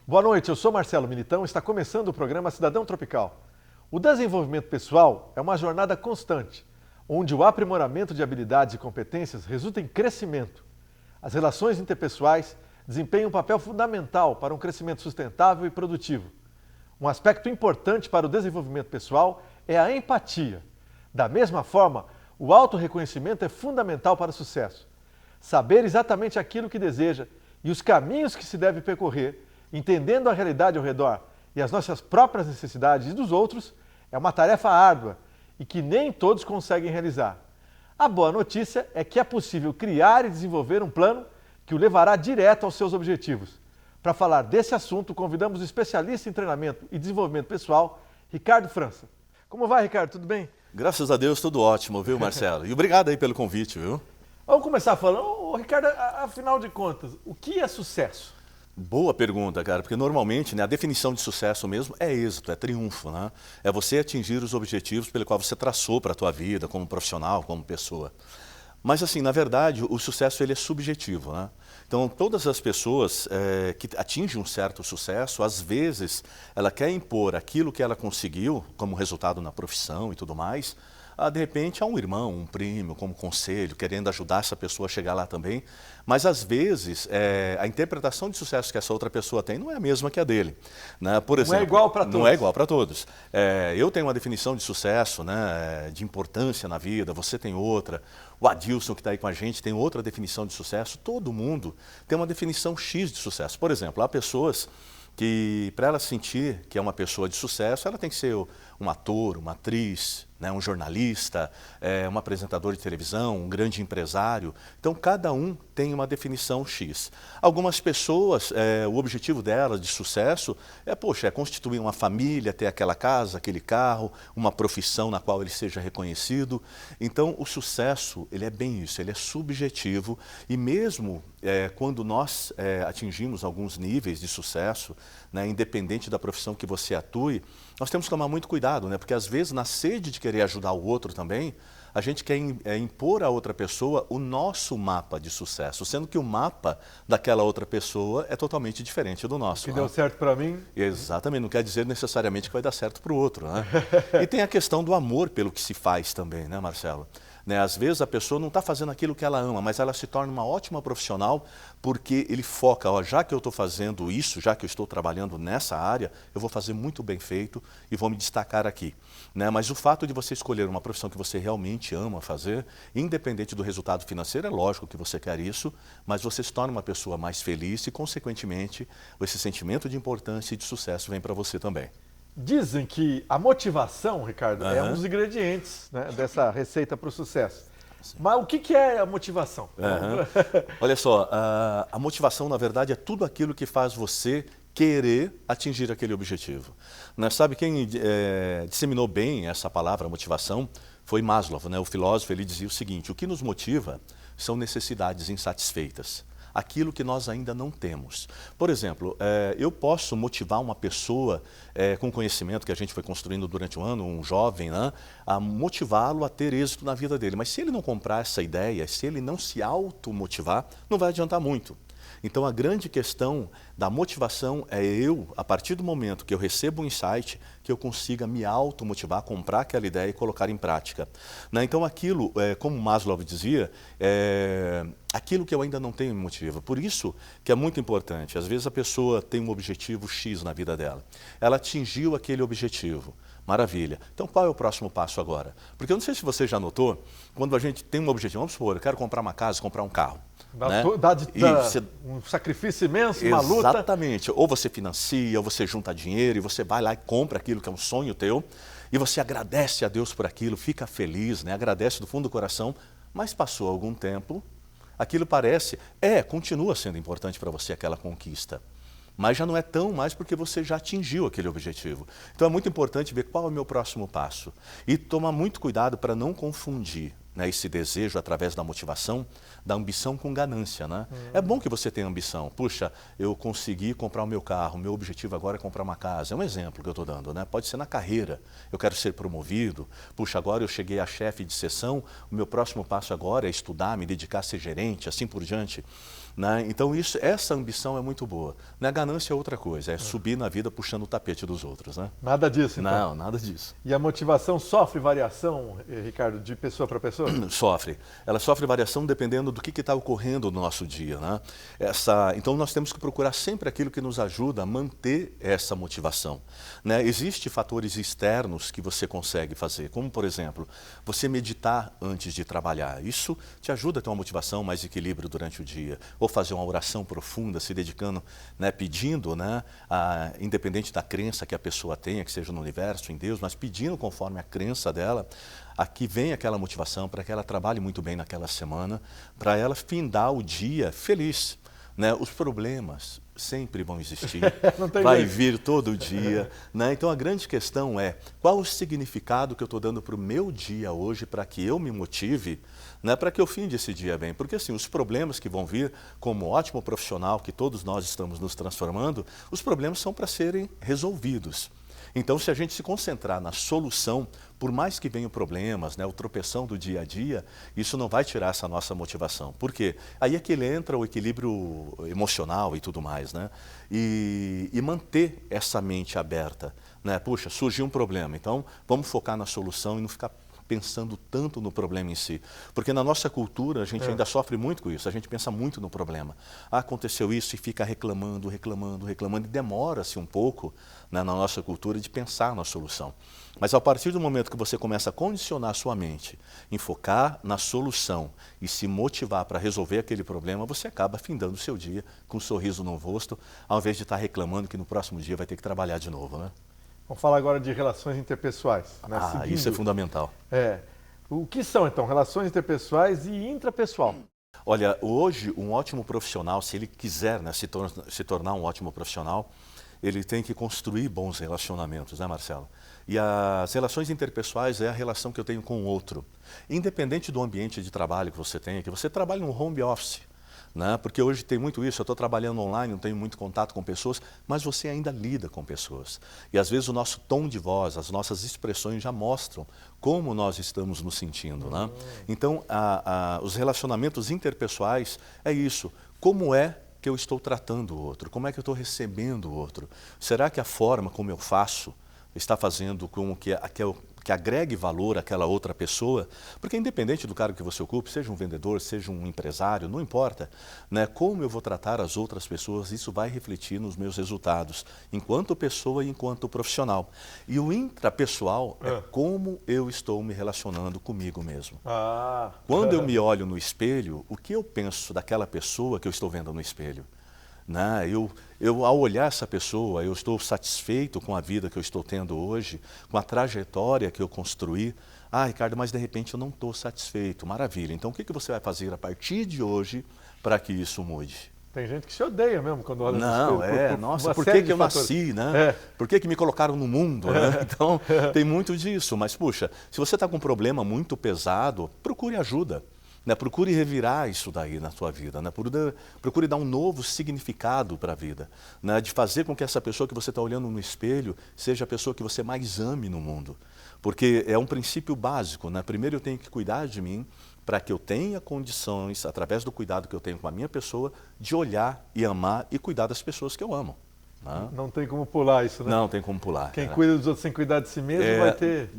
Boa noite, eu sou Marcelo Militão e está começando o programa Cidadão Tropical. O desenvolvimento pessoal é uma jornada constante, onde o aprimoramento de habilidades e competências resulta em crescimento. As relações interpessoais desempenham um papel fundamental para um crescimento sustentável e produtivo. Um aspecto importante para o desenvolvimento pessoal é a empatia. Da mesma forma, o autorreconhecimento é fundamental para o sucesso. Saber exatamente aquilo que deseja e os caminhos que se deve percorrer, entendendo a realidade ao redor e as nossas próprias necessidades e dos outros, é uma tarefa árdua e que nem todos conseguem realizar. A boa notícia é que é possível criar e desenvolver um plano que o levará direto aos seus objetivos. Para falar desse assunto, convidamos o especialista em treinamento e desenvolvimento pessoal, Ricardo França. Como vai, Ricardo? Tudo bem? Graças a Deus, tudo ótimo, viu, Marcelo? E obrigado aí pelo convite, viu? Vamos começar falando, Ricardo, afinal de contas, o que é sucesso? Boa pergunta, cara, porque normalmente, né, a definição de sucesso mesmo é êxito, é triunfo, né? É você atingir os objetivos pelo qual você traçou para a tua vida, como profissional, como pessoa. Mas assim, na verdade, o sucesso ele é subjetivo, né? Então, todas as pessoas que atingem um certo sucesso, às vezes, ela quer impor aquilo que ela conseguiu como resultado na profissão e tudo mais, de repente, a um irmão, um primo, como conselho, querendo ajudar essa pessoa a chegar lá também. Mas, às vezes, a interpretação de sucesso que essa outra pessoa tem não é a mesma que a dele. Né? Por exemplo, não é igual para todos. Não é igual para todos. Eu tenho uma definição de sucesso, né, de importância na vida, você tem outra. O Adilson, que está aí com a gente, tem outra definição de sucesso. Todo mundo tem uma definição X de sucesso. Por exemplo, há pessoas que, para ela sentir que é uma pessoa de sucesso, ela tem que ser um ator, uma atriz, né, um jornalista, um apresentador de televisão, um grande empresário. Então, cada um tem uma definição X. Algumas pessoas, o objetivo delas de sucesso é constituir uma família, ter aquela casa, aquele carro, uma profissão na qual ele seja reconhecido. Então, o sucesso, ele é bem isso, ele é subjetivo e mesmo quando nós atingimos alguns níveis de sucesso, né, independente da profissão que você atue, nós temos que tomar muito cuidado, né? Porque às vezes na sede de querer ajudar o outro também, a gente quer impor à outra pessoa o nosso mapa de sucesso, sendo que o mapa daquela outra pessoa é totalmente diferente do nosso. Que deu certo para mim. Exatamente, não quer dizer necessariamente que vai dar certo para o outro, né? E tem a questão do amor pelo que se faz também, né, Marcelo? Né, às vezes a pessoa não está fazendo aquilo que ela ama, mas ela se torna uma ótima profissional porque ele foca, já que eu estou fazendo isso, já que eu estou trabalhando nessa área, eu vou fazer muito bem feito e vou me destacar aqui. Né? Mas o fato de você escolher uma profissão que você realmente ama fazer, independente do resultado financeiro, é lógico que você quer isso, mas você se torna uma pessoa mais feliz e, consequentemente, esse sentimento de importância e de sucesso vem para você também. Dizem que a motivação, Ricardo, é um dos ingredientes, né, dessa receita para o sucesso. Sim. Mas o que é a motivação? Olha só, a motivação, na verdade, é tudo aquilo que faz você querer atingir aquele objetivo. Né? Sabe quem disseminou bem essa palavra, motivação, foi Maslow, né? O filósofo. Ele dizia o seguinte: o que nos motiva são necessidades insatisfeitas. Aquilo que nós ainda não temos. Por exemplo, eu posso motivar uma pessoa com conhecimento que a gente foi construindo durante um ano, um jovem, né, a motivá-lo a ter êxito na vida dele. Mas se ele não comprar essa ideia, se ele não se automotivar, não vai adiantar muito. Então, a grande questão da motivação é a partir do momento que eu recebo um insight, que eu consiga me automotivar, comprar aquela ideia e colocar em prática. Né? Então, aquilo, como Maslow dizia, aquilo que eu ainda não tenho me motiva. Por isso que é muito importante. Às vezes a pessoa tem um objetivo X na vida dela. Ela atingiu aquele objetivo. Maravilha. Então, qual é o próximo passo agora? Porque eu não sei se você já notou, quando a gente tem um objetivo, vamos supor, eu quero comprar uma casa, comprar um carro. Né? Um sacrifício imenso, uma luta. Exatamente. Ou você financia, ou você junta dinheiro, e você vai lá e compra aquilo que é um sonho teu, e você agradece a Deus por aquilo, fica feliz, né? Agradece do fundo do coração, mas passou algum tempo, aquilo continua sendo importante para você aquela conquista. Mas já não é tão mais porque você já atingiu aquele objetivo. Então é muito importante ver qual é o meu próximo passo. E tomar muito cuidado para não confundir, né, esse desejo através da motivação, da ambição com ganância. Né? É bom que você tenha ambição. Puxa, eu consegui comprar o meu carro, meu objetivo agora é comprar uma casa. É um exemplo que eu estou dando. Né? Pode ser na carreira, eu quero ser promovido. Puxa, agora eu cheguei a chefe de seção, o meu próximo passo agora é estudar, me dedicar a ser gerente, assim por diante. né? Então essa ambição é muito boa. Né? A ganância é outra coisa, é subir na vida puxando o tapete dos outros. Né? Nada disso, então? Não, nada disso. E a motivação sofre variação, Ricardo, de pessoa para pessoa? Sofre. Ela sofre variação dependendo do que está ocorrendo no nosso dia. Né? Então nós temos que procurar sempre aquilo que nos ajuda a manter essa motivação. Né? Existem fatores externos que você consegue fazer, como por exemplo, você meditar antes de trabalhar. Isso te ajuda a ter uma motivação, mais equilíbrio durante o dia. Ou fazer uma oração profunda, se dedicando, né, pedindo, né, independente da crença que a pessoa tenha, que seja no universo, em Deus, mas pedindo conforme a crença dela, aqui vem aquela motivação para que ela trabalhe muito bem naquela semana, para ela findar o dia feliz. Né? Os problemas sempre vão existir, vai vir todo dia. Né? Então a grande questão é, qual o significado que eu estou dando para o meu dia hoje, para que eu me motive, né, para que eu finde esse dia bem. Porque assim, os problemas que vão vir, como ótimo profissional que todos nós estamos nos transformando, os problemas são para serem resolvidos. Então, se a gente se concentrar na solução, por mais que venham problemas, né, o tropeção do dia a dia, isso não vai tirar essa nossa motivação. Por quê? Aí é que entra o equilíbrio emocional e tudo mais, né? E manter essa mente aberta. Né? Puxa, surgiu um problema, então vamos focar na solução e não ficar pensando tanto no problema em si. Porque na nossa cultura a gente ainda sofre muito com isso, a gente pensa muito no problema. Aconteceu isso e fica reclamando, e demora-se um pouco, né, na nossa cultura de pensar na solução. Mas a partir do momento que você começa a condicionar a sua mente em focar na solução e se motivar para resolver aquele problema, você acaba findando o seu dia com um sorriso no rosto, ao invés de estar reclamando que no próximo dia vai ter que trabalhar de novo, né? Vamos falar agora de relações interpessoais. Né? Isso é fundamental. O que são, então, relações interpessoais e intrapessoal? Olha, hoje, um ótimo profissional, se ele quiser, né, se tornar um ótimo profissional, ele tem que construir bons relacionamentos, né, Marcelo? E as relações interpessoais é a relação que eu tenho com o outro. Independente do ambiente de trabalho que você tenha, que você trabalhe no home office, né? Porque hoje tem muito isso, eu estou trabalhando online, não tenho muito contato com pessoas, mas você ainda lida com pessoas. E às vezes o nosso tom de voz, as nossas expressões já mostram como nós estamos nos sentindo. Né? Então, os relacionamentos interpessoais é isso, como é que eu estou tratando o outro, como é que eu estou recebendo o outro. Será que a forma como eu faço está fazendo com que agregue valor àquela outra pessoa? Porque independente do cargo que você ocupe, seja um vendedor, seja um empresário, não importa, né? Como eu vou tratar as outras pessoas, isso vai refletir nos meus resultados, enquanto pessoa e enquanto profissional. E o intrapessoal é como eu estou me relacionando comigo mesmo. Quando eu me olho no espelho, o que eu penso daquela pessoa que eu estou vendo no espelho? Né? Ao olhar essa pessoa, eu estou satisfeito com a vida que eu estou tendo hoje, com a trajetória que eu construí. Ricardo, mas de repente eu não estou satisfeito. Maravilha. Então, o que você vai fazer a partir de hoje para que isso mude? Tem gente que se odeia mesmo quando olha no espelho. Nossa, por que eu nasci, né? Por que me colocaram no mundo? Né? Então, tem muito disso. Mas, puxa, se você está com um problema muito pesado, procure ajuda. Né, procure revirar isso daí na sua vida, né, procure dar um novo significado para a vida, né, de fazer com que essa pessoa que você está olhando no espelho seja a pessoa que você mais ame no mundo. Porque é um princípio básico, né? Primeiro eu tenho que cuidar de mim para que eu tenha condições, através do cuidado que eu tenho com a minha pessoa, de olhar e amar e cuidar das pessoas que eu amo. Não tem como pular isso, né? Não tem como pular. Quem cuida dos outros sem cuidar de si mesmo vai ter...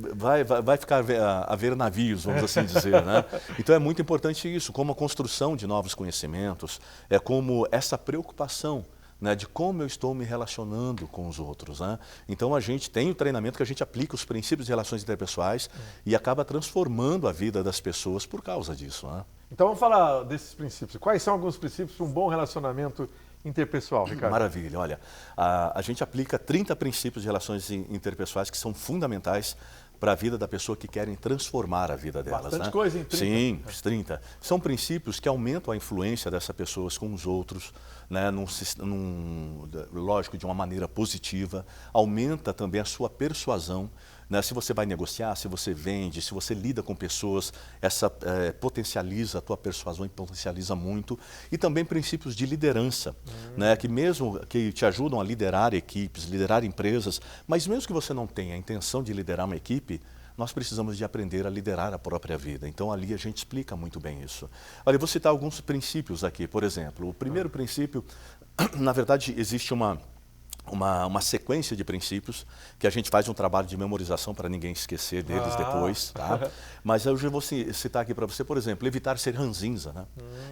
Vai ficar a ver navios, vamos assim dizer, né? Então é muito importante isso, como a construção de novos conhecimentos, é como essa preocupação, né, de como eu estou me relacionando com os outros. Né? Então a gente tem o treinamento que a gente aplica os princípios de relações interpessoais e acaba transformando a vida das pessoas por causa disso. Né? Então vamos falar desses princípios. Quais são alguns princípios para um bom relacionamento interpessoal, Ricardo? Maravilha, olha, a gente aplica 30 princípios de relações interpessoais que são fundamentais para a vida da pessoa que querem transformar a vida delas. Bastante coisa em 30. Sim, 30. São princípios que aumentam a influência dessas pessoas com os outros, né, lógico, de uma maneira positiva, aumenta também a sua persuasão. Né? Se você vai negociar, se você vende, se você lida com pessoas, potencializa a tua persuasão e potencializa muito. E também princípios de liderança, né? que te ajudam a liderar equipes, liderar empresas, mas mesmo que você não tenha a intenção de liderar uma equipe, nós precisamos de aprender a liderar a própria vida. Então, ali a gente explica muito bem isso. Olha, eu vou citar alguns princípios aqui. Por exemplo, o primeiro princípio, na verdade, existe uma sequência de princípios que a gente faz um trabalho de memorização para ninguém esquecer deles depois, tá? Mas eu já vou citar aqui para você, por exemplo, evitar ser ranzinza, né?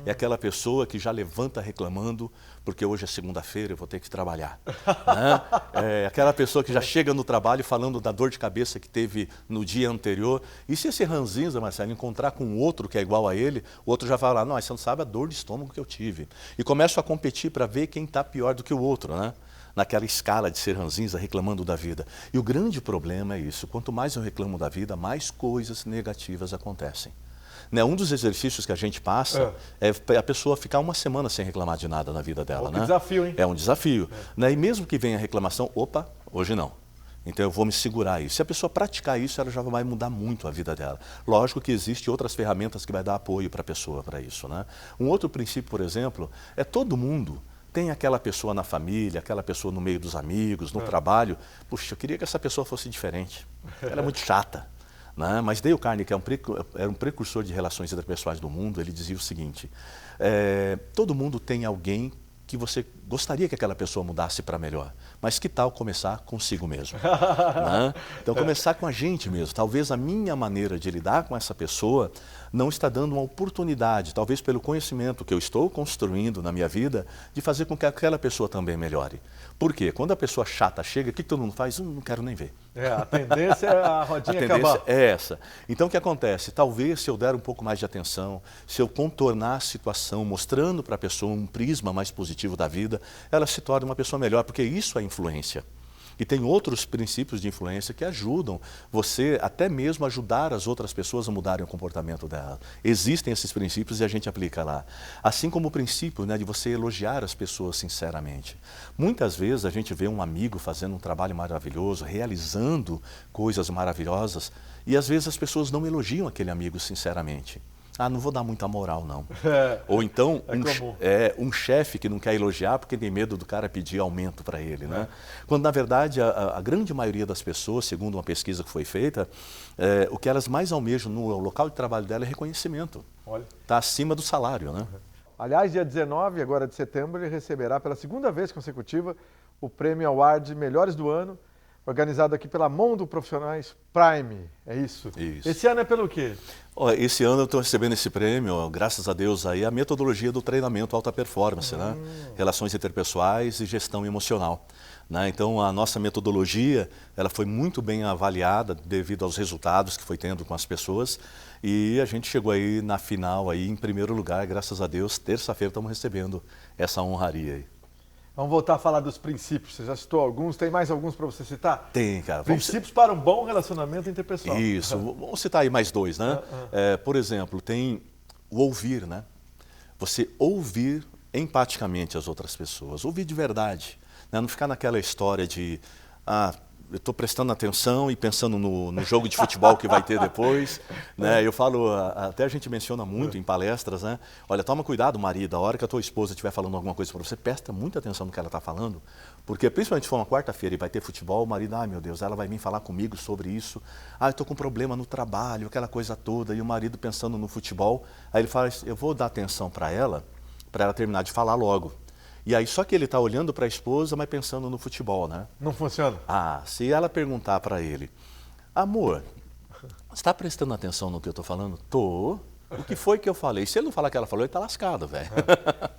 É aquela pessoa que já levanta reclamando porque hoje é segunda-feira, eu vou ter que trabalhar, né? É aquela pessoa que já chega no trabalho falando da dor de cabeça que teve no dia anterior. E se esse ranzinza, Marcelo, encontrar com outro que é igual a ele, o outro já fala, não, você não sabe a dor de estômago que eu tive. E começa a competir para ver quem está pior do que o outro, né? Naquela escala de ser ranzinza, reclamando da vida. E o grande problema é isso, quanto mais eu reclamo da vida, mais coisas negativas acontecem. Né? Um dos exercícios que a gente passa é a pessoa ficar uma semana sem reclamar de nada na vida dela. Que desafio, hein? É um desafio. Né? E mesmo que venha a reclamação, opa, hoje não. Então eu vou me segurar isso. Se a pessoa praticar isso, ela já vai mudar muito a vida dela. Lógico que existem outras ferramentas que vai dar apoio para a pessoa para isso. Né? Um outro princípio, por exemplo, é todo mundo tem aquela pessoa na família, aquela pessoa no meio dos amigos, no trabalho. Puxa, eu queria que essa pessoa fosse diferente. Ela é muito chata. Né? Mas Dale Carnegie, que era um precursor de relações interpessoais do mundo, ele dizia o seguinte, todo mundo tem alguém que você gostaria que aquela pessoa mudasse para melhor, mas que tal começar consigo mesmo? Né? Então, começar com a gente mesmo. Talvez a minha maneira de lidar com essa pessoa não está dando uma oportunidade, talvez pelo conhecimento que eu estou construindo na minha vida, de fazer com que aquela pessoa também melhore. Por quê? Quando a pessoa chata chega, o que todo mundo faz? Não quero nem ver. A tendência é a rodinha acabar. A tendência é essa. Então, o que acontece? Talvez, se eu der um pouco mais de atenção, se eu contornar a situação, mostrando para a pessoa um prisma mais positivo da vida, ela se torna uma pessoa melhor, porque isso é influência. E tem outros princípios de influência que ajudam você até mesmo ajudar as outras pessoas a mudarem o comportamento dela. Existem esses princípios e a gente aplica lá. Assim como o princípio, né, de você elogiar as pessoas sinceramente. Muitas vezes a gente vê um amigo fazendo um trabalho maravilhoso, realizando coisas maravilhosas, e às vezes as pessoas não elogiam aquele amigo sinceramente. Ah, não vou dar muita moral, não. Ou então, um chefe que não quer elogiar porque tem medo do cara pedir aumento para ele, né? Quando, na verdade, a grande maioria das pessoas, segundo uma pesquisa que foi feita, o que elas mais almejam no local de trabalho dela é reconhecimento. Está acima do salário, né? Aliás, dia 19, agora de setembro, ele receberá pela segunda vez consecutiva o Prêmio Award Melhores do Ano, organizado aqui pela Mundo Profissionais Prime, é isso? Isso. Esse ano é pelo quê? Esse ano eu estou recebendo esse prêmio, graças a Deus, aí, a metodologia do treinamento alta performance, né? Relações interpessoais e gestão emocional. Né? Então, a nossa metodologia ela foi muito bem avaliada devido aos resultados que foi tendo com as pessoas e a gente chegou aí na final, aí, em primeiro lugar, graças a Deus, terça-feira estamos recebendo essa honraria aí. Vamos voltar a falar dos princípios. Você já citou alguns, tem mais alguns para você citar? Tem, cara. Princípios para um bom relacionamento interpessoal. Isso, vamos citar aí mais dois, né? Por exemplo, tem o ouvir, né? Você ouvir empaticamente as outras pessoas, ouvir de verdade. Né? Não ficar naquela história de, eu estou prestando atenção e pensando no jogo de futebol que vai ter depois. Né? Eu falo, até a gente menciona muito em palestras, né? Olha, toma cuidado, marido, a hora que a tua esposa estiver falando alguma coisa para você, presta muita atenção no que ela está falando, porque principalmente se for uma quarta-feira e vai ter futebol, o marido, ai meu Deus, ela vai vir falar comigo sobre isso, eu estou com problema no trabalho, aquela coisa toda, e o marido pensando no futebol, aí ele fala, eu vou dar atenção para ela terminar de falar logo. E aí só que ele está olhando para a esposa, mas pensando no futebol, né? Não funciona? Se ela perguntar para ele, amor, você está prestando atenção no que eu estou falando? Tô. O que foi que eu falei? Se ele não falar que ela falou, ele está lascado, velho.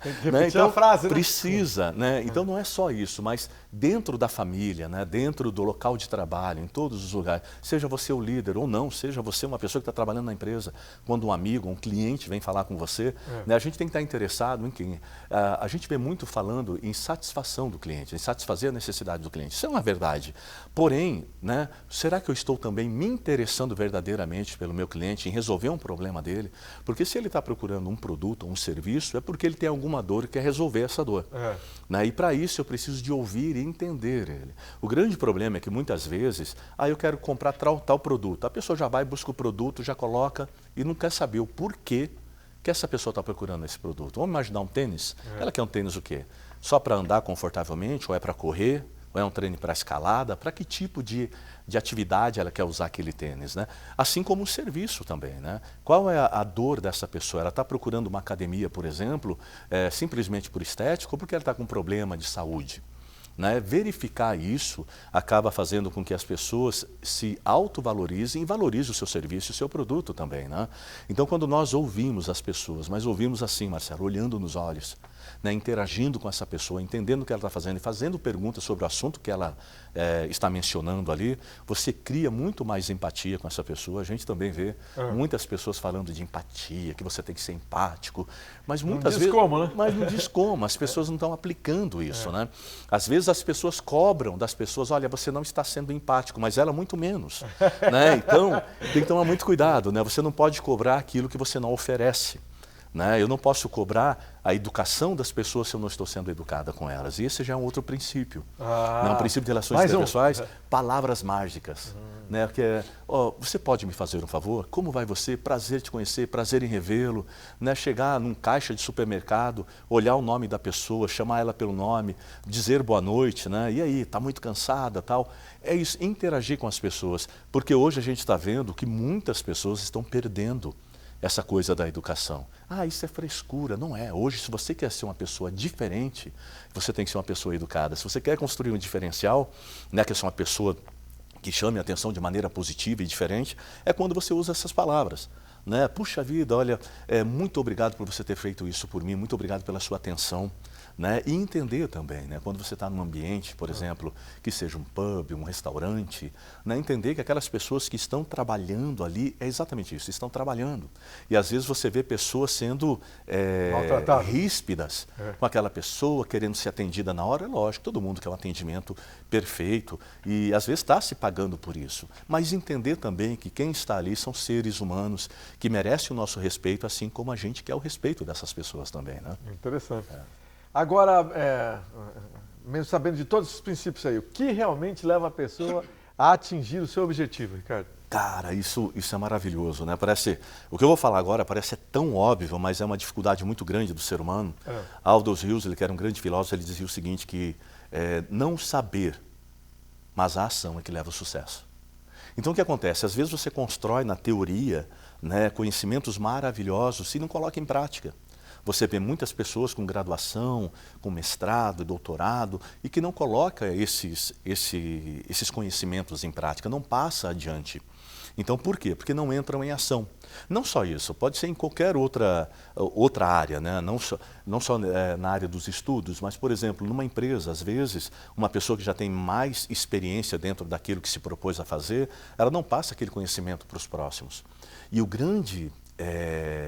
Tem que repetir então, a frase, né? Precisa, né? Então não é só isso, mas dentro da família, né? Dentro do local de trabalho, em todos os lugares, seja você o líder ou não, seja você uma pessoa que está trabalhando na empresa, quando um amigo, um cliente vem falar com você, né? A gente tem que estar interessado em quem? A gente vê muito falando em satisfação do cliente, em satisfazer a necessidade do cliente. Isso é uma verdade. Porém, né? Será que eu estou também me interessando verdadeiramente pelo meu cliente, em resolver um problema dele? Porque se ele está procurando um produto ou um serviço, é porque ele tem alguma dor e quer resolver essa dor. Né? E para isso eu preciso de ouvir e entender ele. O grande problema é que muitas vezes, eu quero comprar tal produto. A pessoa já vai, busca o produto, já coloca e não quer saber o porquê que essa pessoa está procurando esse produto. Vamos imaginar um tênis? Ela quer um tênis o quê? Só para andar confortavelmente ou é para correr? Ou é um treino para escalada? Para que tipo de atividade ela quer usar aquele tênis, né? Assim como o serviço também, né? Qual é a dor dessa pessoa? Ela está procurando uma academia, por exemplo, simplesmente por estética ou porque ela está com um problema de saúde? Né? Verificar isso acaba fazendo com que as pessoas se autovalorizem e valorizem o seu serviço e o seu produto também. Né? Então, quando nós ouvimos as pessoas, mas ouvimos assim, Marcelo, olhando nos olhos, né? Interagindo com essa pessoa, entendendo o que ela está fazendo e fazendo perguntas sobre o assunto que ela está mencionando ali, você cria muito mais empatia com essa pessoa. A gente também vê muitas pessoas falando de empatia, que você tem que ser empático, mas muitas vezes... Como, né? Mas não diz como, as pessoas não estão aplicando isso. Né? Às vezes as pessoas cobram das pessoas, olha, você não está sendo empático, mas ela muito menos. Né? Então, tem que tomar muito cuidado, né? Você não pode cobrar aquilo que você não oferece. Né? Eu não posso cobrar a educação das pessoas se eu não estou sendo educada com elas. E esse já é um outro princípio. Um princípio de relações interpessoais, palavras mágicas. Né? Que é, você pode me fazer um favor? Como vai você? Prazer te conhecer, prazer em revê-lo. Né? Chegar num caixa de supermercado, olhar o nome da pessoa, chamar ela pelo nome, dizer boa noite, né? E aí, está muito cansada, tal. É isso, interagir com as pessoas. Porque hoje a gente está vendo que muitas pessoas estão perdendo essa coisa da educação. Isso é frescura. Não é. Hoje, se você quer ser uma pessoa diferente, você tem que ser uma pessoa educada. Se você quer construir um diferencial, né, que é uma pessoa que chame a atenção de maneira positiva e diferente, é quando você usa essas palavras. Né? Puxa vida, olha, muito obrigado por você ter feito isso por mim, muito obrigado pela sua atenção. Né? E entender também, né? Quando você está num ambiente, por exemplo, que seja um pub, um restaurante, né? Entender que aquelas pessoas que estão trabalhando ali, é exatamente isso, estão trabalhando. E às vezes você vê pessoas sendo ríspidas com aquela pessoa, querendo ser atendida na hora. É lógico, todo mundo quer um atendimento perfeito e às vezes está se pagando por isso. Mas entender também que quem está ali são seres humanos que merecem o nosso respeito, assim como a gente quer o respeito dessas pessoas também. Né? Interessante. Agora, mesmo sabendo de todos esses princípios aí, o que realmente leva a pessoa a atingir o seu objetivo, Ricardo? Cara, isso é maravilhoso, né? O que eu vou falar agora parece tão óbvio, mas é uma dificuldade muito grande do ser humano. Aldous Huxley, que era um grande filósofo, ele dizia o seguinte, que não saber, mas a ação é que leva ao sucesso. Então o que acontece? Às vezes você constrói na teoria, né, conhecimentos maravilhosos e não coloca em prática. Você vê muitas pessoas com graduação, com mestrado, doutorado, e que não coloca esses conhecimentos em prática, não passa adiante. Então, por quê? Porque não entram em ação. Não só isso, pode ser em qualquer outra área, né? Não só na área dos estudos, mas, por exemplo, numa empresa, às vezes, uma pessoa que já tem mais experiência dentro daquilo que se propôs a fazer, ela não passa aquele conhecimento para os próximos. E o grande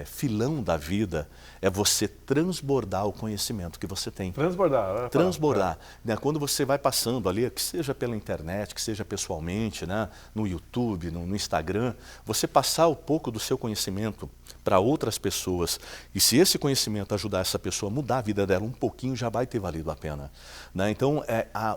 filão da vida é você transbordar o conhecimento que você tem. Transbordar. Né? Quando você vai passando ali, que seja pela internet, que seja pessoalmente, né? No YouTube, no Instagram, você passar um pouco do seu conhecimento para outras pessoas. E se esse conhecimento ajudar essa pessoa a mudar a vida dela um pouquinho, já vai ter valido a pena. Né? Então,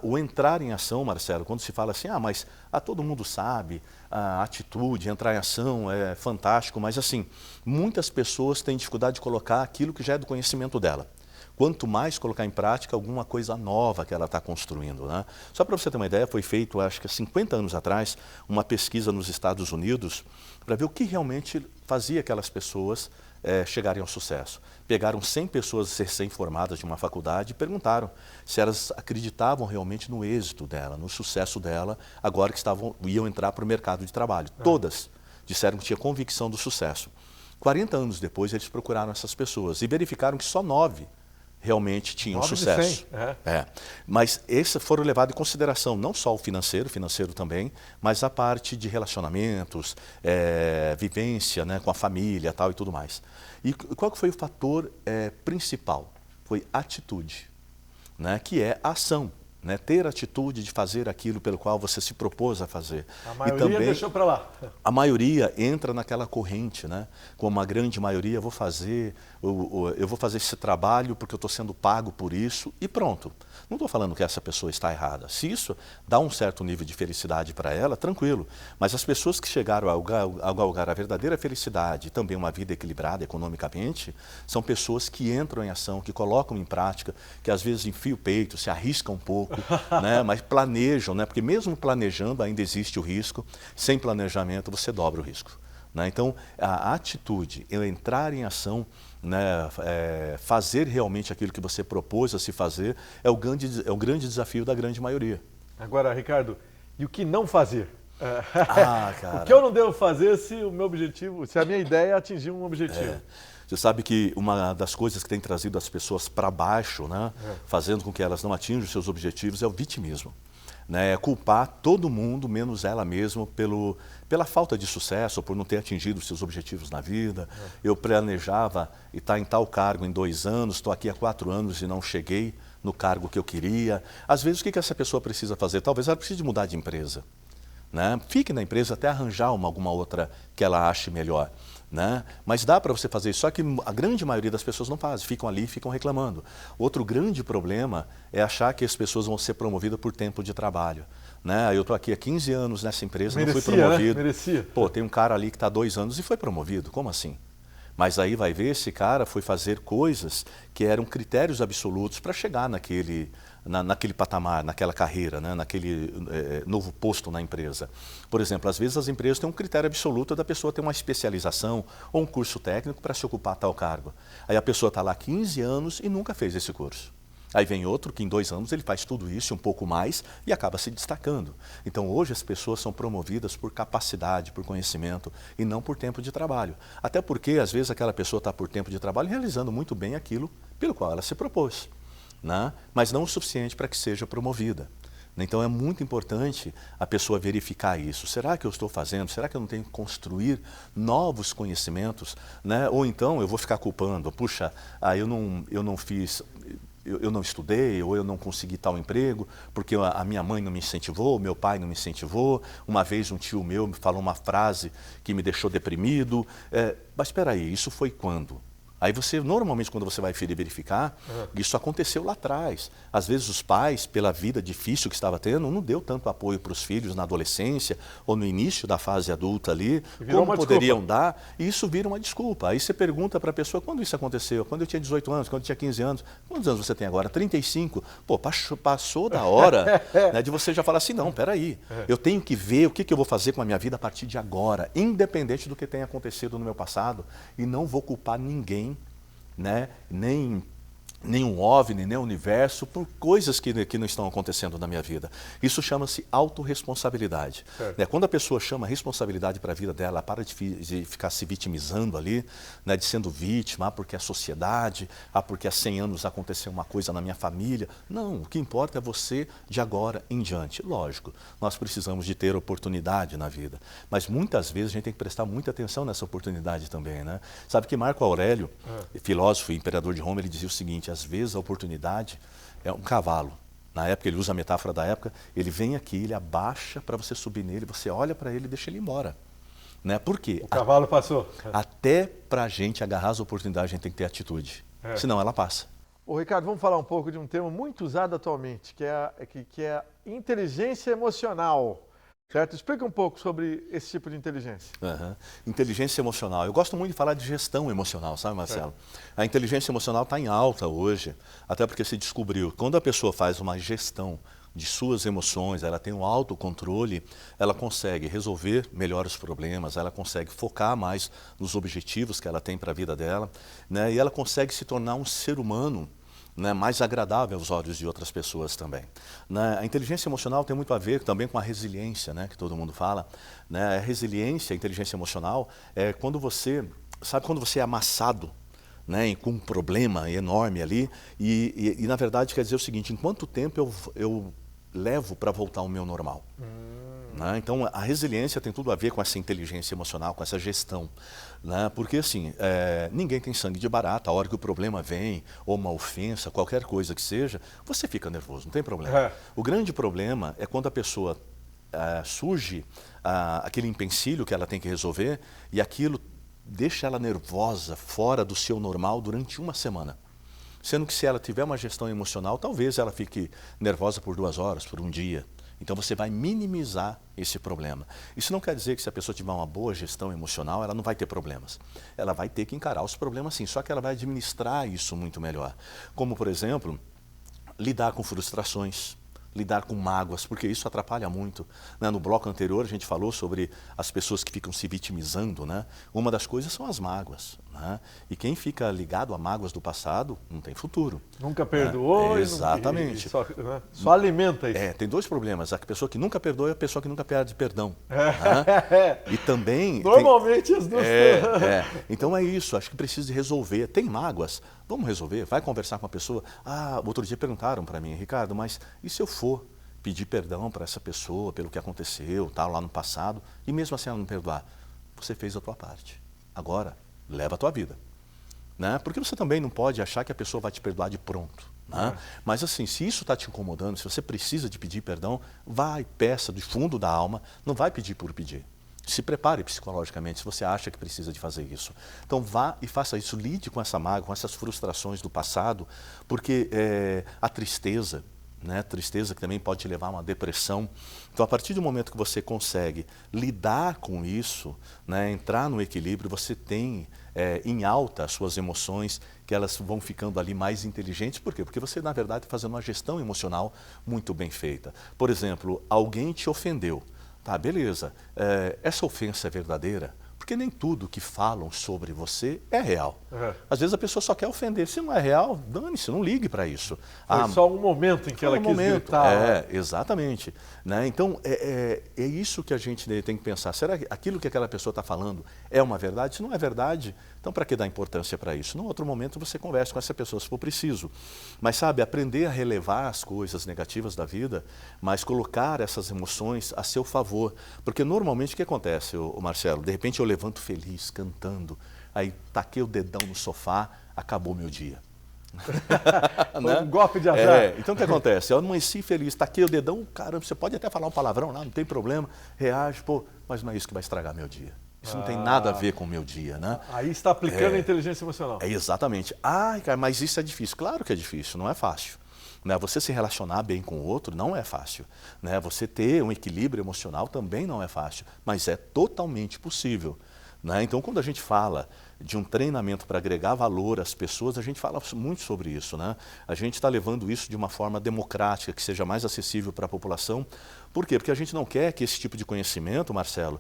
o entrar em ação, Marcelo, quando se fala assim, mas todo mundo sabe, a atitude, entrar em ação é fantástico, mas assim, muitas pessoas têm dificuldade de colocar aquilo que já é do conhecimento dela. Quanto mais colocar em prática alguma coisa nova que ela está construindo. Né? Só para você ter uma ideia, foi feito, acho que há 50 anos atrás, uma pesquisa nos Estados Unidos para ver o que realmente fazia aquelas pessoas chegarem ao sucesso. Pegaram 100 pessoas recém-formadas de uma faculdade e perguntaram se elas acreditavam realmente no êxito dela, no sucesso dela, agora que iam entrar para o mercado de trabalho. Todas disseram que tinha convicção do sucesso. 40 anos depois, eles procuraram essas pessoas e verificaram que só 9 realmente tinham 9 de sucesso. 100. Mas esses foram levados em consideração, não só o financeiro também, mas a parte de relacionamentos, vivência, né, com a família tal, e tudo mais. E qual que foi o fator principal? Foi atitude, né, que é a ação. Né, ter atitude de fazer aquilo pelo qual você se propôs a fazer. A maioria também, deixou para lá. A maioria entra naquela corrente, né? Como a grande maioria, eu vou fazer esse trabalho porque eu estou sendo pago por isso e pronto. Não estou falando que essa pessoa está errada. Se isso dá um certo nível de felicidade para ela, tranquilo. Mas as pessoas que chegaram a galgar a verdadeira felicidade e também uma vida equilibrada economicamente, são pessoas que entram em ação, que colocam em prática, que às vezes enfiam o peito, se arriscam um pouco, né? Mas planejam, né? Porque mesmo planejando ainda existe o risco, sem planejamento você dobra o risco. Né? Então, a atitude, eu entrar em ação, né, fazer realmente aquilo que você propôs a se fazer, é o grande desafio da grande maioria. Agora, Ricardo, e o que não fazer? Cara. O que eu não devo fazer se o meu objetivo, se a minha ideia é atingir um objetivo? Você sabe que uma das coisas que tem trazido as pessoas para baixo, né, fazendo com que elas não atinjam os seus objetivos, é o vitimismo. Né, é culpar todo mundo, menos ela mesma, pela falta de sucesso, por não ter atingido os seus objetivos na vida. Eu planejava estar em tal cargo em 2 anos, estou aqui há 4 anos e não cheguei no cargo que eu queria. Às vezes, o que essa pessoa precisa fazer? Talvez ela precise mudar de empresa. Né? Fique na empresa até arranjar alguma outra que ela ache melhor. Né? Mas dá para você fazer isso, só que a grande maioria das pessoas não faz, ficam ali e ficam reclamando. Outro grande problema é achar que as pessoas vão ser promovidas por tempo de trabalho. Né? Eu estou aqui há 15 anos nessa empresa, não fui promovido. Né? Merecia. Pô, tem um cara ali que está há 2 anos e foi promovido, como assim? Mas aí vai ver, esse cara foi fazer coisas que eram critérios absolutos para chegar naquele patamar, naquela carreira, né? Naquele novo posto na empresa. Por exemplo, às vezes as empresas têm um critério absoluto da pessoa ter uma especialização ou um curso técnico para se ocupar tal cargo. Aí a pessoa está lá há 15 anos e nunca fez esse curso. Aí vem outro que em 2 anos ele faz tudo isso e um pouco mais e acaba se destacando. Então hoje as pessoas são promovidas por capacidade, por conhecimento e não por tempo de trabalho. Até porque às vezes aquela pessoa está por tempo de trabalho realizando muito bem aquilo pelo qual ela se propôs. Né? Mas não o suficiente para que seja promovida. Então é muito importante a pessoa verificar isso. Será que eu estou fazendo? Será que eu não tenho que construir novos conhecimentos? Né? Ou então eu vou ficar culpando, puxa, eu não fiz... Eu não estudei, ou eu não consegui tal emprego, porque a minha mãe não me incentivou, meu pai não me incentivou. Uma vez um tio meu me falou uma frase que me deixou deprimido. Mas espera aí, isso foi quando? Aí você, normalmente, quando você vai verificar, isso aconteceu lá atrás. Às vezes os pais, pela vida difícil que estava tendo, não deu tanto apoio para os filhos na adolescência ou no início da fase adulta ali, como poderiam dar, e isso vira uma desculpa. Aí você pergunta para a pessoa, quando isso aconteceu? Quando eu tinha 18 anos, quando eu tinha 15 anos? Quantos anos você tem agora? 35? Pô, passou da hora, né, de você já falar assim, não, peraí, eu tenho que ver o que eu vou fazer com a minha vida a partir de agora, independente do que tenha acontecido no meu passado, e não vou culpar ninguém, né? Nem um OVNI, nem o universo, por coisas que não estão acontecendo na minha vida. Isso chama-se autorresponsabilidade. Né? Quando a pessoa chama responsabilidade para a vida dela, ela para de ficar se vitimizando ali, né? De sendo vítima, porque a sociedade, porque há 100 anos aconteceu uma coisa na minha família. Não, o que importa é você de agora em diante. Lógico, nós precisamos de ter oportunidade na vida, mas muitas vezes a gente tem que prestar muita atenção nessa oportunidade também. Né? Sabe que Marco Aurélio, filósofo e imperador de Roma, ele dizia o seguinte, às vezes a oportunidade é um cavalo. Na época, ele usa a metáfora da época, ele vem aqui, ele abaixa para você subir nele, você olha para ele e deixa ele embora. Né? Por quê? O cavalo passou. Até para a gente agarrar as oportunidades, a gente tem que ter atitude. Senão ela passa. Ô, Ricardo, vamos falar um pouco de um termo muito usado atualmente, que é a inteligência emocional. Certo? Explica um pouco sobre esse tipo de inteligência. Inteligência emocional. Eu gosto muito de falar de gestão emocional, sabe, Marcelo? A inteligência emocional está em alta hoje, até porque se descobriu, quando a pessoa faz uma gestão de suas emoções, ela tem um autocontrole, ela consegue resolver melhor os problemas, ela consegue focar mais nos objetivos que ela tem para a vida dela, né? E ela consegue se tornar um ser humano, né, mais agradável aos olhos de outras pessoas também. Né? A inteligência emocional tem muito a ver também com a resiliência, né, que todo mundo fala. Né? A resiliência, a inteligência emocional, é quando você, sabe quando você é amassado, né, com um problema enorme ali, e na verdade quer dizer o seguinte, em quanto tempo eu levo para voltar ao meu normal? Né? Então a resiliência tem tudo a ver com essa inteligência emocional, com essa gestão. Né? Porque assim, ninguém tem sangue de barata, a hora que o problema vem, ou uma ofensa, qualquer coisa que seja, você fica nervoso, não tem problema. O grande problema é quando a pessoa surge aquele empecilho que ela tem que resolver e aquilo deixa ela nervosa, fora do seu normal durante uma semana. Sendo que se ela tiver uma gestão emocional, talvez ela fique nervosa por 2 horas, por um dia. Então você vai minimizar esse problema. Isso não quer dizer que se a pessoa tiver uma boa gestão emocional, ela não vai ter problemas. Ela vai ter que encarar os problemas sim, só que ela vai administrar isso muito melhor. Como, por exemplo, lidar com frustrações. lidar com mágoas, porque isso atrapalha muito. Né? No bloco anterior a gente falou sobre as pessoas que ficam se vitimizando. Né? Uma das coisas são as mágoas. Né? E quem fica ligado a mágoas do passado não tem futuro. Nunca perdoou. Exatamente. Só alimenta isso. Tem dois problemas. A pessoa que nunca perdoa e a pessoa que nunca pede perdão. Né? E também... Normalmente as duas... Então é isso, acho que precisa de resolver. Tem mágoas? Vamos resolver, vai conversar com a pessoa. Outro dia perguntaram para mim, Ricardo, mas e se eu for pedir perdão para essa pessoa pelo que aconteceu, tal, lá no passado, e mesmo assim ela não perdoar? Você fez a tua parte. Agora, leva a tua vida. Né? Porque você também não pode achar que a pessoa vai te perdoar de pronto. Né? Mas assim, se isso está te incomodando, se você precisa de pedir perdão, vai, peça do fundo da alma, não vai pedir por pedir. Se prepare psicologicamente se você acha que precisa de fazer isso. Então vá e faça isso, lide com essa mágoa, com essas frustrações do passado, porque a tristeza, né, tristeza que também pode te levar a uma depressão. Então a partir do momento que você consegue lidar com isso, né, entrar no equilíbrio, você tem em alta as suas emoções, que elas vão ficando ali mais inteligentes. Por quê? Porque você, na verdade, está fazendo uma gestão emocional muito bem feita. Por exemplo, alguém te ofendeu. Tá, beleza. Essa ofensa é verdadeira? Porque nem tudo que falam sobre você é real. Às vezes a pessoa só quer ofender. Se não é real, dane-se, não ligue para isso. Foi só um momento em que ela quis gritar. Exatamente. Né? Então, é isso que a gente tem que pensar. Será que aquilo que aquela pessoa está falando é uma verdade? Se não é verdade, então para que dar importância para isso? Num outro momento você conversa com essa pessoa se for preciso. Mas sabe, aprender a relevar as coisas negativas da vida, mas colocar essas emoções a seu favor. Porque normalmente o que acontece, o Marcelo? De repente eu levanto feliz, cantando, aí taquei o dedão no sofá, acabou meu dia. Né? Um golpe de azar. Então o que acontece? Eu amanheci feliz, taquei o dedão, caramba, você pode até falar um palavrão lá, não tem problema, reage, mas não é isso que vai estragar meu dia. Isso não tem nada a ver com o meu dia, né? Aí está aplicando a inteligência emocional. Exatamente. Cara, mas isso é difícil. Claro que é difícil, não é fácil. Né? Você se relacionar bem com o outro não é fácil. Né? Você ter um equilíbrio emocional também não é fácil, mas é totalmente possível. Né? Então, quando a gente fala de um treinamento para agregar valor às pessoas, a gente fala muito sobre isso. Né? A gente está levando isso de uma forma democrática, que seja mais acessível para a população. Por quê? Porque a gente não quer que esse tipo de conhecimento, Marcelo,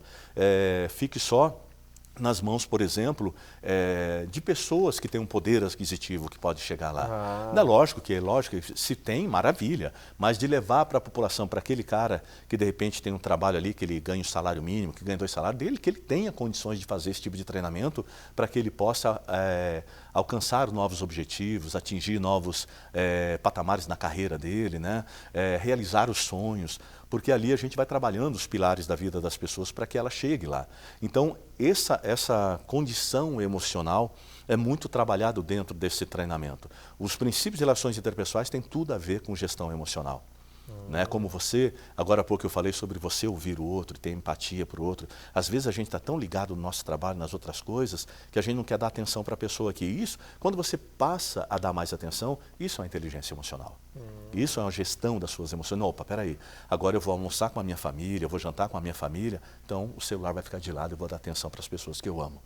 fique só nas mãos, por exemplo, de pessoas que têm um poder aquisitivo que pode chegar lá. Não é lógico que se tem, maravilha, mas de levar para a população, para aquele cara que de repente tem um trabalho ali, que ele ganha o salário mínimo, que ganha 2 salários dele, que ele tenha condições de fazer esse tipo de treinamento para que ele possa alcançar novos objetivos, atingir novos patamares na carreira dele, né? Realizar os sonhos. Porque ali a gente vai trabalhando os pilares da vida das pessoas para que ela chegue lá. Então, essa condição emocional é muito trabalhado dentro desse treinamento. Os princípios de relações interpessoais têm tudo a ver com gestão emocional. Né? Como você, agora há pouco eu falei sobre você ouvir o outro, ter empatia para o outro. Às vezes a gente está tão ligado no nosso trabalho, nas outras coisas, que a gente não quer dar atenção para a pessoa aqui. Isso, quando você passa a dar mais atenção, isso é uma inteligência emocional. Isso é uma gestão das suas emoções. Não, opa, peraí, agora eu vou almoçar com a minha família, eu vou jantar com a minha família, então o celular vai ficar de lado e eu vou dar atenção para as pessoas que eu amo.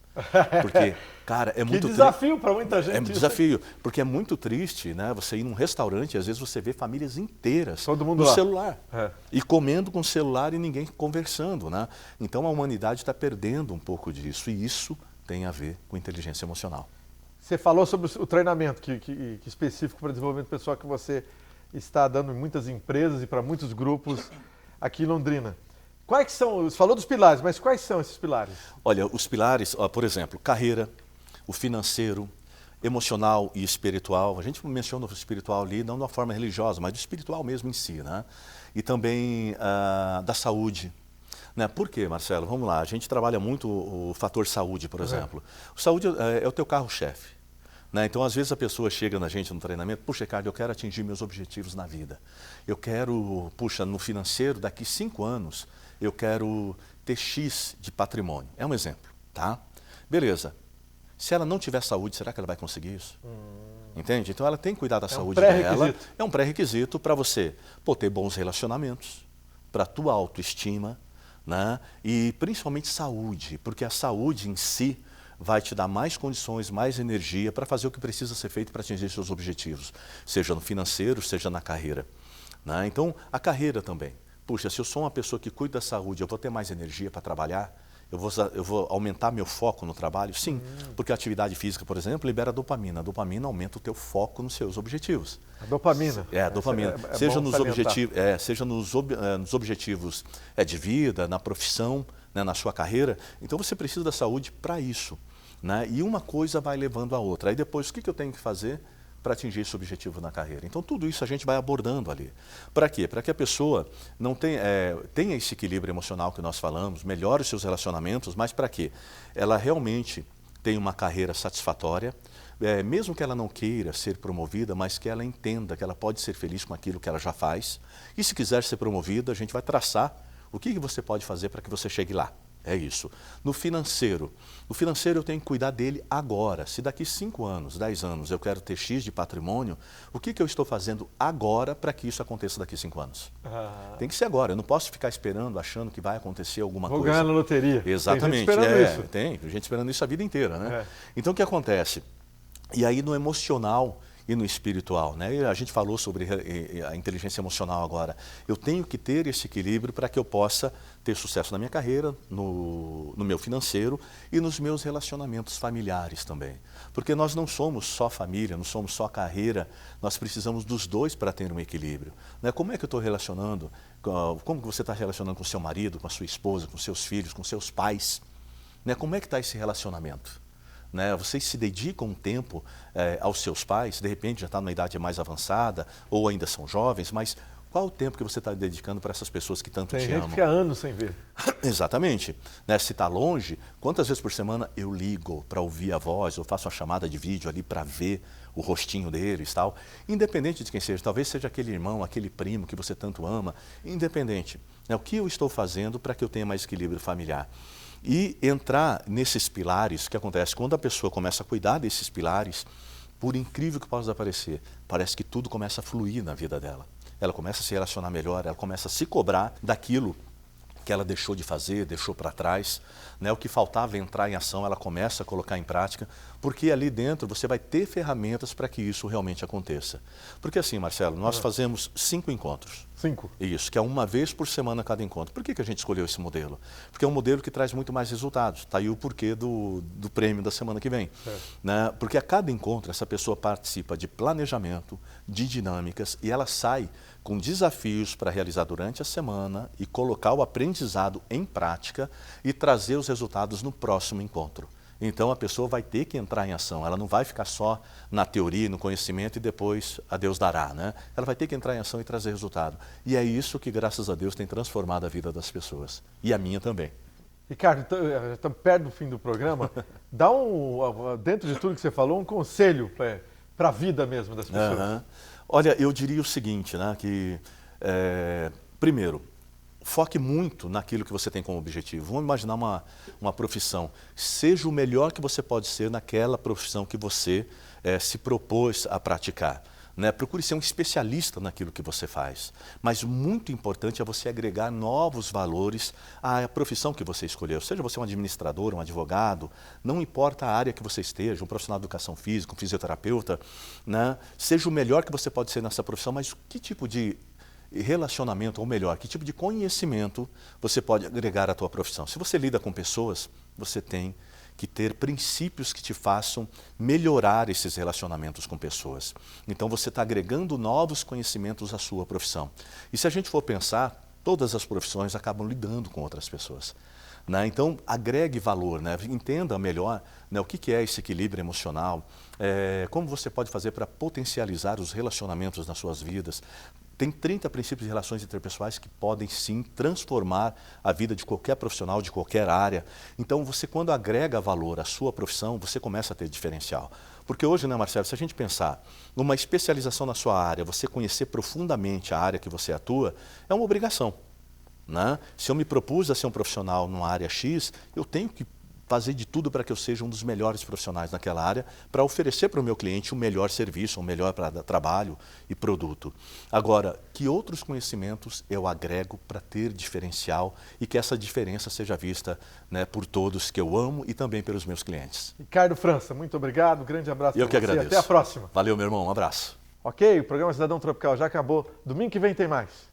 Porque, cara, é muito... Que desafio para muita gente. É um desafio, porque é muito triste, né? Você ir num restaurante e às vezes você vê famílias inteiras no celular. E comendo com o celular e ninguém conversando, né? Então a humanidade está perdendo um pouco disso e isso tem a ver com inteligência emocional. Você falou sobre o treinamento que específico para desenvolvimento pessoal que você está dando em muitas empresas e para muitos grupos aqui em Londrina. Quais são, você falou dos pilares, mas quais são esses pilares? Olha, os pilares, por exemplo, carreira, o financeiro, emocional e espiritual. A gente menciona o espiritual ali, não de uma forma religiosa, mas do espiritual mesmo em si, né? E também da saúde. Né? Por quê, Marcelo? Vamos lá, a gente trabalha muito o fator saúde, por exemplo. O saúde é o teu carro-chefe. Né? Então, às vezes a pessoa chega na gente no treinamento, puxa, Ricardo, eu quero atingir meus objetivos na vida. Eu quero, puxa, no financeiro, daqui 5 anos, eu quero ter X de patrimônio. É um exemplo, tá? Beleza. Se ela não tiver saúde, será que ela vai conseguir isso? Entende? Então, ela tem que cuidar da saúde dela. É um pré-requisito para você ter bons relacionamentos, para a tua autoestima, né? E principalmente saúde, porque a saúde em si vai te dar mais condições, mais energia para fazer o que precisa ser feito para atingir seus objetivos, seja no financeiro, seja na carreira. né? Então, a carreira também. Puxa, se eu sou uma pessoa que cuida da saúde, eu vou ter mais energia para trabalhar? Eu vou aumentar meu foco no trabalho? Sim, porque a atividade física, por exemplo, libera dopamina. A dopamina aumenta o teu foco nos seus objetivos. A dopamina. A dopamina. Seja nos objetivos de vida, na profissão, né, na sua carreira. Então você precisa da saúde para isso, né? E uma coisa vai levando a outra. Aí depois, o que eu tenho que fazer para atingir esse objetivo na carreira? Então tudo isso a gente vai abordando ali. Para quê? Para que a pessoa não tenha esse equilíbrio emocional que nós falamos, melhore os seus relacionamentos, mas para quê? Ela realmente tenha uma carreira satisfatória, mesmo que ela não queira ser promovida, mas que ela entenda que ela pode ser feliz com aquilo que ela já faz. E se quiser ser promovida, a gente vai traçar o que você pode fazer para que você chegue lá. É isso. No financeiro eu tenho que cuidar dele agora. Se daqui 5 anos, 10 anos eu quero ter X de patrimônio, o que eu estou fazendo agora para que isso aconteça daqui 5 anos? Tem que ser agora. Eu não posso ficar esperando, achando que vai acontecer alguma coisa. Vou ganhar na loteria. Exatamente. Tem gente esperando isso. Tem gente esperando isso a vida inteira, né? Então o que acontece? E aí no emocional e no espiritual, né? E a gente falou sobre a inteligência emocional agora. Eu tenho que ter esse equilíbrio para que eu possa ter sucesso na minha carreira, no meu financeiro e nos meus relacionamentos familiares também. Porque nós não somos só família, não somos só carreira, nós precisamos dos dois para ter um equilíbrio, né? Como é que eu estou relacionando, como que você está relacionando com seu marido, com a sua esposa, com seus filhos, com seus pais, né? Como é que está esse relacionamento? Né? Vocês se dedicam um tempo aos seus pais, de repente já está numa idade mais avançada, ou ainda são jovens, mas qual o tempo que você está dedicando para essas pessoas que tanto te amam? Tem gente que fica anos sem ver. Exatamente. Né? Se está longe, quantas vezes por semana eu ligo para ouvir a voz, ou faço uma chamada de vídeo ali para ver o rostinho deles, tal. Independente de quem seja, talvez seja aquele irmão, aquele primo que você tanto ama, independente. Né? O que eu estou fazendo para que eu tenha mais equilíbrio familiar? E entrar nesses pilares, que acontece quando a pessoa começa a cuidar desses pilares, por incrível que possa parecer, parece que tudo começa a fluir na vida dela. Ela começa a se relacionar melhor, ela começa a se cobrar daquilo que ela deixou de fazer, deixou para trás, né? O que faltava entrar em ação, ela começa a colocar em prática, porque ali dentro você vai ter ferramentas para que isso realmente aconteça. Porque assim, Marcelo, nós fazemos 5 encontros. 5? Isso, que é uma vez por semana cada encontro. Por que a gente escolheu esse modelo? Porque é um modelo que traz muito mais resultados. Está aí o porquê do prêmio da semana que vem. Né? Porque a cada encontro, essa pessoa participa de planejamento, de dinâmicas, e ela sai com desafios para realizar durante a semana e colocar o aprendizado em prática e trazer os resultados no próximo encontro. Então a pessoa vai ter que entrar em ação, ela não vai ficar só na teoria, no conhecimento e depois a Deus dará, né? Ela vai ter que entrar em ação e trazer resultado. E é isso que, graças a Deus, tem transformado a vida das pessoas. E a minha também. Ricardo, estamos perto do fim do programa. Dá dentro de tudo que você falou, um conselho para a vida mesmo das pessoas. Olha, eu diria o seguinte, né? Que, primeiro, foque muito naquilo que você tem como objetivo. Vamos imaginar uma profissão. Seja o melhor que você pode ser naquela profissão que você se propôs a praticar. Né? Procure ser um especialista naquilo que você faz. Mas muito importante é você agregar novos valores à profissão que você escolheu. Seja você um administrador, um advogado, não importa a área que você esteja, um profissional de educação física, um fisioterapeuta, né? Seja o melhor que você pode ser nessa profissão, mas que tipo de relacionamento, ou melhor, que tipo de conhecimento você pode agregar à tua profissão? Se você lida com pessoas, você tem que ter princípios que te façam melhorar esses relacionamentos com pessoas. Então você está agregando novos conhecimentos à sua profissão. E se a gente for pensar, todas as profissões acabam lidando com outras pessoas. Né? Então agregue valor, né? Entenda melhor, né, o que é esse equilíbrio emocional, como você pode fazer para potencializar os relacionamentos nas suas vidas. Tem 30 princípios de relações interpessoais que podem sim transformar a vida de qualquer profissional, de qualquer área. Então você, quando agrega valor à sua profissão, você começa a ter diferencial. Porque hoje, né, Marcelo, se a gente pensar numa especialização na sua área, você conhecer profundamente a área que você atua, é uma obrigação. Né? Se eu me propus a ser um profissional numa área X, eu tenho que fazer de tudo para que eu seja um dos melhores profissionais naquela área, para oferecer para o meu cliente o melhor serviço, o melhor trabalho e produto. Agora, que outros conhecimentos eu agrego para ter diferencial e que essa diferença seja vista, né, por todos que eu amo e também pelos meus clientes. Ricardo França, muito obrigado, grande abraço para você. Eu que agradeço. Até a próxima. Valeu, meu irmão, um abraço. Ok? O programa Cidadão Tropical já acabou. Domingo que vem tem mais.